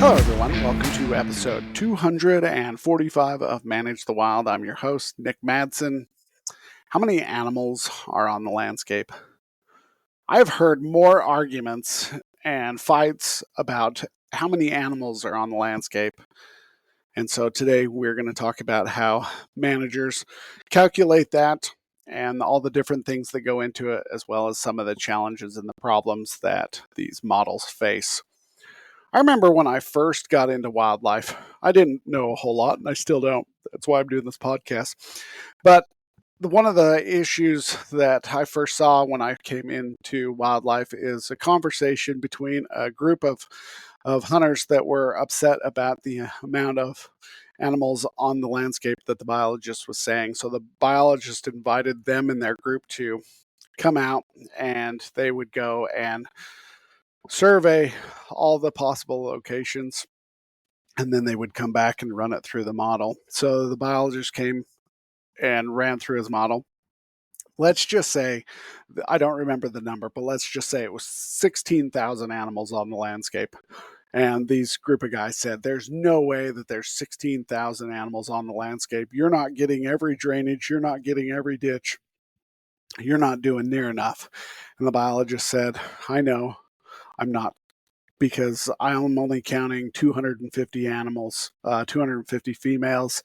Hello, everyone. Welcome to episode 245 of Manage the Wild. I'm your host, Nick Madsen. How many animals are on the landscape? I've heard more arguments and fights about how many animals are on the landscape. And so today we're going to talk about how managers calculate that and all the different things that go into it, as well as some of the challenges and the problems that these models face. I remember when I first got into wildlife, I didn't know a whole lot, and I still don't. That's why I'm doing this podcast. But one of the issues that I first saw when I came into wildlife is a conversation between a group of hunters that were upset about the amount of animals on the landscape that the biologist was saying. So the biologist invited them and their group to come out, and they would go and survey all the possible locations, and then they would come back and run it through the model. So the biologist came and ran through his model. Let's just say, I don't remember the number, but let's just say it was 16,000 animals on the landscape. And these group of guys said, there's no way that there's 16,000 animals on the landscape. You're not getting every drainage. You're not getting every ditch. You're not doing near enough. And the biologist said, I know, I'm not, because I'm only counting 250 animals, 250 females,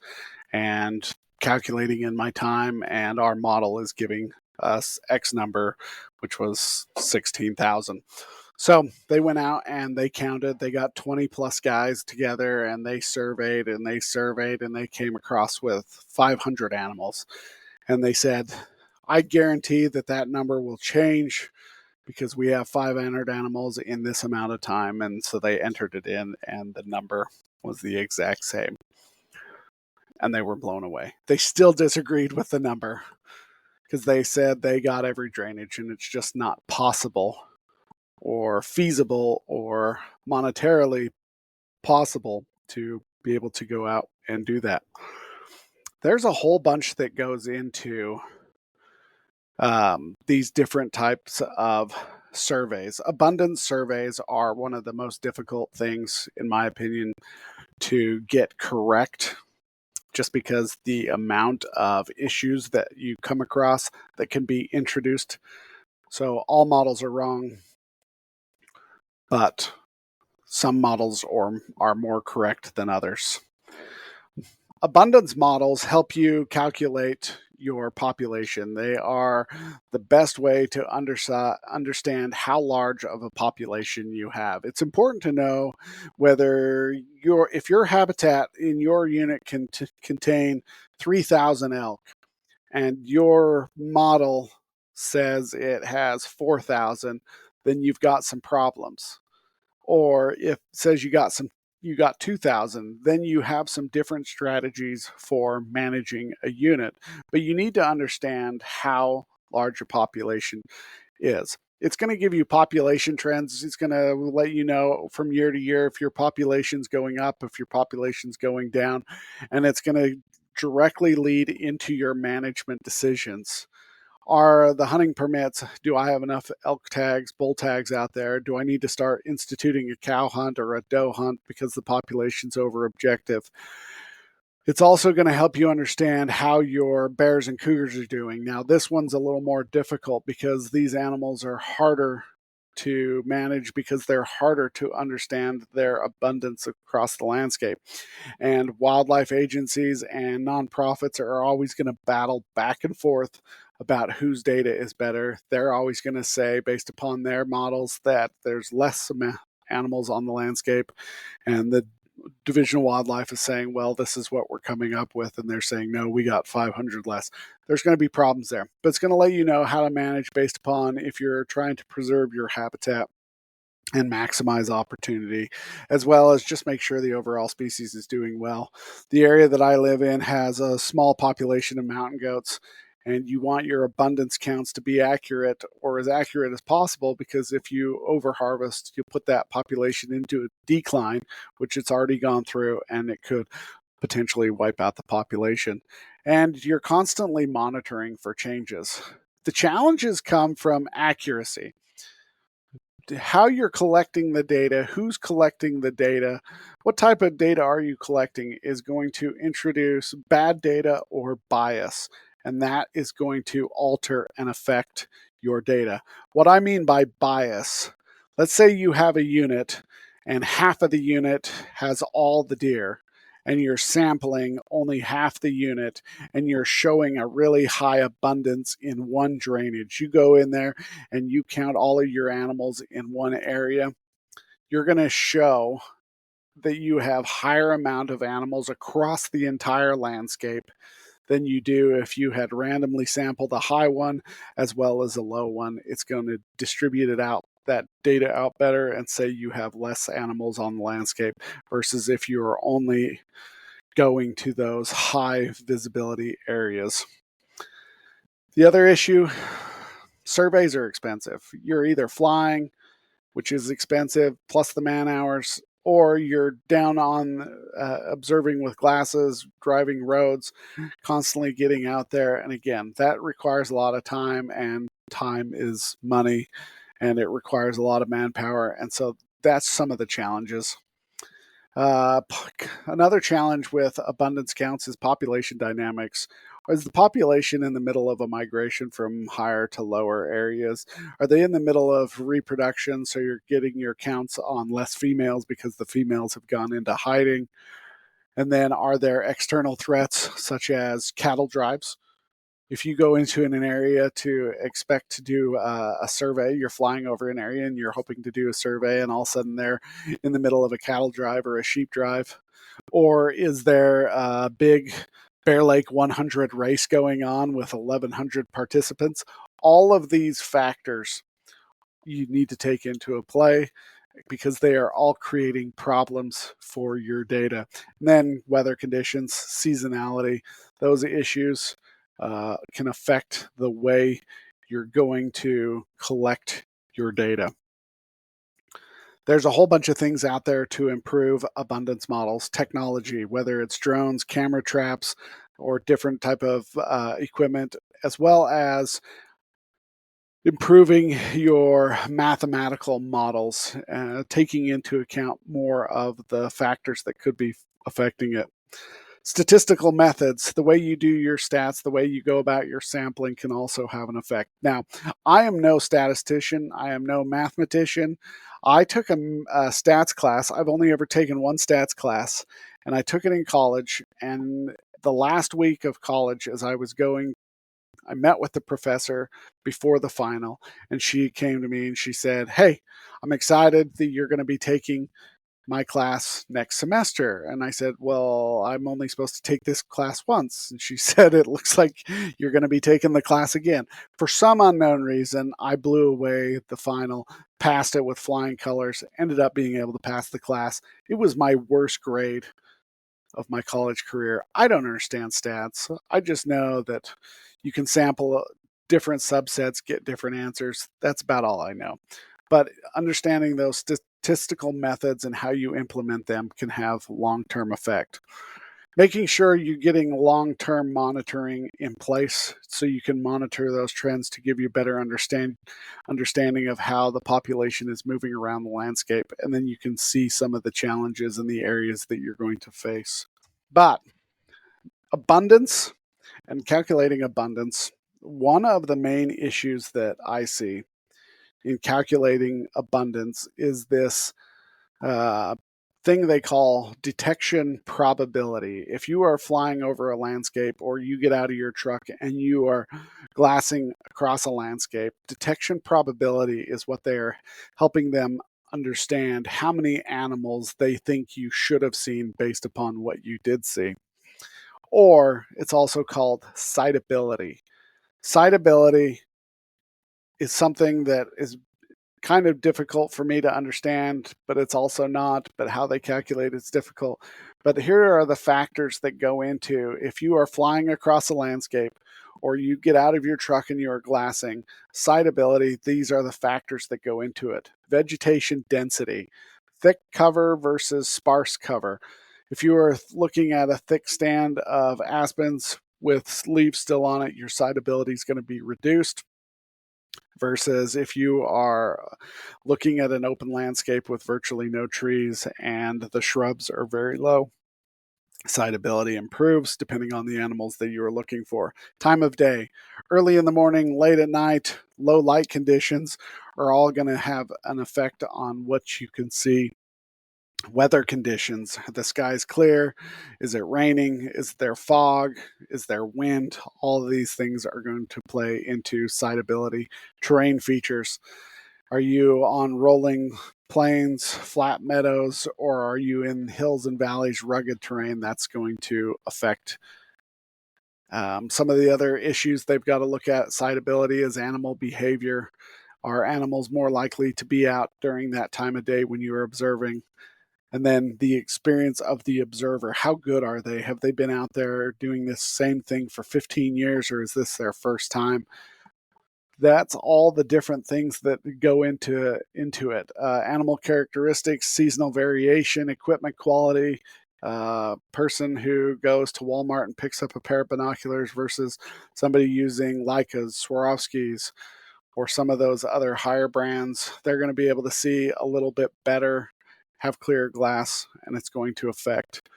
and calculating in my time, and our model is giving us X number, which was 16,000. So they went out and they counted. They got 20 plus guys together, and they surveyed and they surveyed, and they came across with 500 animals. And they said, I guarantee that that number will change because we have 500 animals in this amount of time. And so they entered it in, and the number was the exact same. And they were blown away. They still disagreed with the number because they said they got every drainage, and it's just not possible or feasible or monetarily possible to be able to go out and do that. There's a whole bunch that goes into these different types of surveys. Abundance surveys are one of the most difficult things, in my opinion, to get correct, just because the amount of issues that you come across that can be introduced. So all models are wrong, but some models are more correct than others. Abundance models help you calculate your population. They are the best way to understand how large of a population you have. It's important to know whether if your habitat in your unit can contain 3,000 elk, and your model says it has 4,000, then you've got some problems. Or if it says you got 2,000, then you have some different strategies for managing a unit. But you need to understand how large your population is. It's going to give you population trends. It's going to let you know from year to year if your population's going up, if your population's going down, and it's going to directly lead into your management decisions. Are the hunting permits, do I have enough elk tags, bull tags out there? Do I need to start instituting a cow hunt or a doe hunt because the population's over objective? It's also going to help you understand how your bears and cougars are doing. Now, this one's a little more difficult because these animals are harder to manage because they're harder to understand their abundance across the landscape. And wildlife agencies and nonprofits are always going to battle back and forth about whose data is better. They're always going to say, based upon their models, that there's less animals on the landscape, and the Division of Wildlife is saying, well, this is what we're coming up with, and they're saying, no, we got 500 less. There's going to be problems there, but it's going to let you know how to manage based upon if you're trying to preserve your habitat and maximize opportunity, as well as just make sure the overall species is doing well. The area that I live in has a small population of mountain goats, and you want your abundance counts to be accurate, or as accurate as possible, because if you overharvest, you put that population into a decline, which it's already gone through, and it could potentially wipe out the population. And you're constantly monitoring for changes. The challenges come from accuracy. how you're collecting the data, who's collecting the data, what type of data are you collecting is going to introduce bad data or bias, and that is going to alter and affect your data. What I mean by bias, let's say you have a unit and half of the unit has all the deer, and you're sampling only half the unit, and you're showing a really high abundance in one drainage. You go in there and you count all of your animals in one area, you're going to show that you have higher amount of animals across the entire landscape than you do if you had randomly sampled a high one as well as a low one. It's going to distribute it out, that data out better, and say you have less animals on the landscape versus if you're only going to those high visibility areas. The other issue, surveys are expensive. You're either flying, which is expensive, plus the man hours, or you're down on observing with glasses, driving roads, constantly getting out there. And again, that requires a lot of time, and time is money, and it requires a lot of manpower. And so that's some of the challenges. Another challenge with abundance counts is population dynamics. Is the population in the middle of a migration from higher to lower areas? Are they in the middle of reproduction, so you're getting your counts on less females because the females have gone into hiding? And then are there external threats such as cattle drives? If you go into an area to expect to do a survey, you're flying over an area and you're hoping to do a survey, and all of a sudden they're in the middle of a cattle drive or a sheep drive. Or is there a big Bear Lake 100 race going on with 1,100 participants? All of these factors you need to take into a play because they are all creating problems for your data. And then weather conditions, seasonality, those issues can affect the way you're going to collect your data. There's a whole bunch of things out there to improve abundance models, technology, whether it's drones, camera traps, or different type of equipment, as well as improving your mathematical models, taking into account more of the factors that could be affecting it. Statistical methods, the way you do your stats, the way you go about your sampling can also have an effect. Now, I am no statistician. I am no mathematician. I took a stats class. I've only ever taken one stats class, and I took it in college. And the last week of college, as I was going, I met with the professor before the final, and she came to me and she said, "Hey, I'm excited that you're going to be taking my class next semester." And I said, "Well, I'm only supposed to take this class once." And she said, "It looks like you're going to be taking the class again." For some unknown reason, I blew away the final, passed it with flying colors, ended up being able to pass the class. It was my worst grade of my college career. I don't understand stats. I just know that you can sample different subsets, get different answers. That's about all I know. But understanding those statistical methods and how you implement them can have long-term effect. Making sure you're getting long-term monitoring in place so you can monitor those trends to give you better understanding of how the population is moving around the landscape, and then you can see some of the challenges in the areas that you're going to face. But abundance and calculating abundance, one of the main issues that I see in calculating abundance is this thing they call detection probability. If you are flying over a landscape or you get out of your truck and you are glassing across a landscape, detection probability is what they are helping them understand how many animals they think you should have seen based upon what you did see. Or it's also called sightability. Sightability is something that is kind of difficult for me to understand, but it's also not. But how they calculate it's difficult. But here are the factors that go into if you are flying across a landscape or you get out of your truck and you are glassing, sightability, these are the factors that go into it. Vegetation density, thick cover versus sparse cover. If you are looking at a thick stand of aspens with leaves still on it, your sightability is going to be reduced versus if you are looking at an open landscape with virtually no trees and the shrubs are very low. Sightability improves depending on the animals that you are looking for. Time of day, early in the morning, late at night, low light conditions are all going to have an effect on what you can see. Weather conditions, the sky's clear, is it raining, is there fog, is there wind? All of these things are going to play into sightability. Terrain features, are you on rolling plains, flat meadows, or are you in hills and valleys, rugged terrain? That's going to affect some of the other issues they've got to look at. Sightability is animal behavior. Are animals more likely to be out during that time of day when you are observing? And then the experience of the observer. How good are they? Have they been out there doing this same thing for 15 years, or is this their first time? That's all the different things that go into it. Animal characteristics, seasonal variation, equipment quality. Person who goes to Walmart and picks up a pair of binoculars versus somebody using Leicas, Swarovskis, or some of those other higher brands, they're going to be able to see a little bit better, have clear glass, and it's going to affect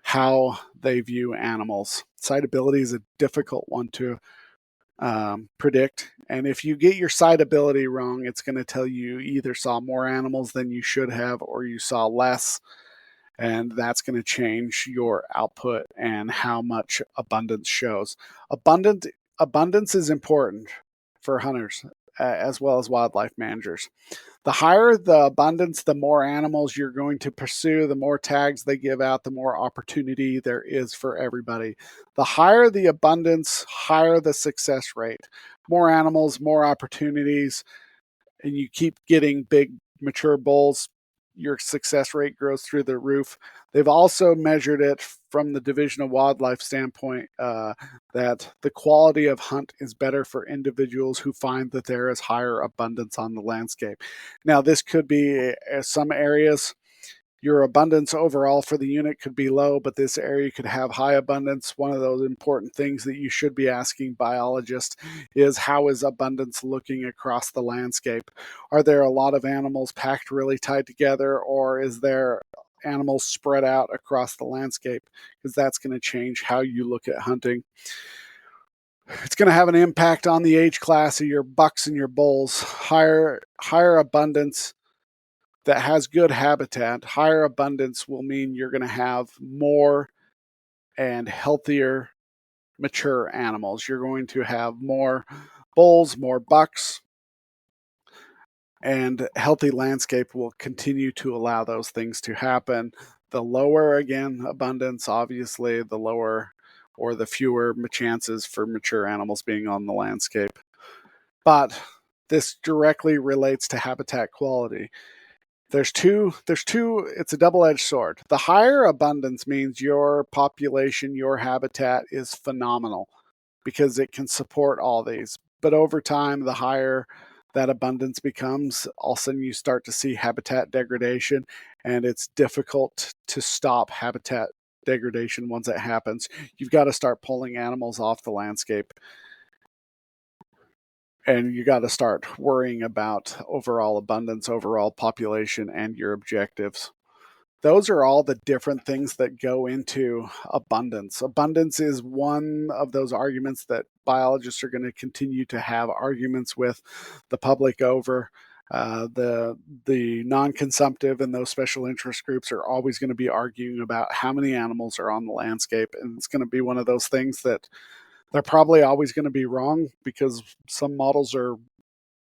how they view animals. Sightability is a difficult one to predict. And if you get your sightability wrong, it's going to tell you either saw more animals than you should have or you saw less. And that's going to change your output and how much abundance shows. Abundance is important for hunters as well as wildlife managers. The higher the abundance, the more animals you're going to pursue, the more tags they give out, the more opportunity there is for everybody. The higher the abundance, higher the success rate. More animals, more opportunities, and you keep getting big mature bulls, your success rate grows through the roof. They've also measured it from the Division of Wildlife standpoint that the quality of hunt is better for individuals who find that there is higher abundance on the landscape. Now, this could be some areas. Your abundance overall for the unit could be low, but this area could have high abundance. One of those important things that you should be asking biologists is, how is abundance looking across the landscape? Are there a lot of animals packed really tight together, or is there animals spread out across the landscape? Because that's going to change how you look at hunting. It's going to have an impact on the age class of your bucks and your bulls. Higher abundance that has good habitat, higher abundance will mean you're going to have more and healthier mature animals. You're going to have more bulls, more bucks, and healthy landscape will continue to allow those things to happen. The lower, again, abundance, obviously, the lower or the fewer chances for mature animals being on the landscape. But this directly relates to habitat quality. It's a double-edged sword. The higher abundance means your population, your habitat is phenomenal because it can support all these. But over time, the higher that abundance becomes, all of a sudden you start to see habitat degradation, and it's difficult to stop habitat degradation once it happens. You've got to start pulling animals off the landscape, and you got to start worrying about overall abundance, overall population, and your objectives. Those are all the different things that go into abundance. Abundance is one of those arguments that biologists are going to continue to have arguments with the public over. The non-consumptive and those special interest groups are always going to be arguing about how many animals are on the landscape, and it's going to be one of those things that they're probably always going to be wrong because some models are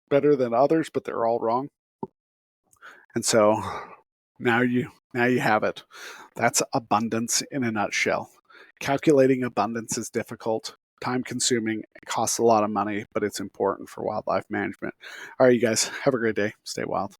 better than others, but they're all wrong. And so now you have it. That's abundance in a nutshell. Calculating abundance is difficult, time consuming, it costs a lot of money, but it's important for wildlife management. All right, you guys, have a great day. Stay wild.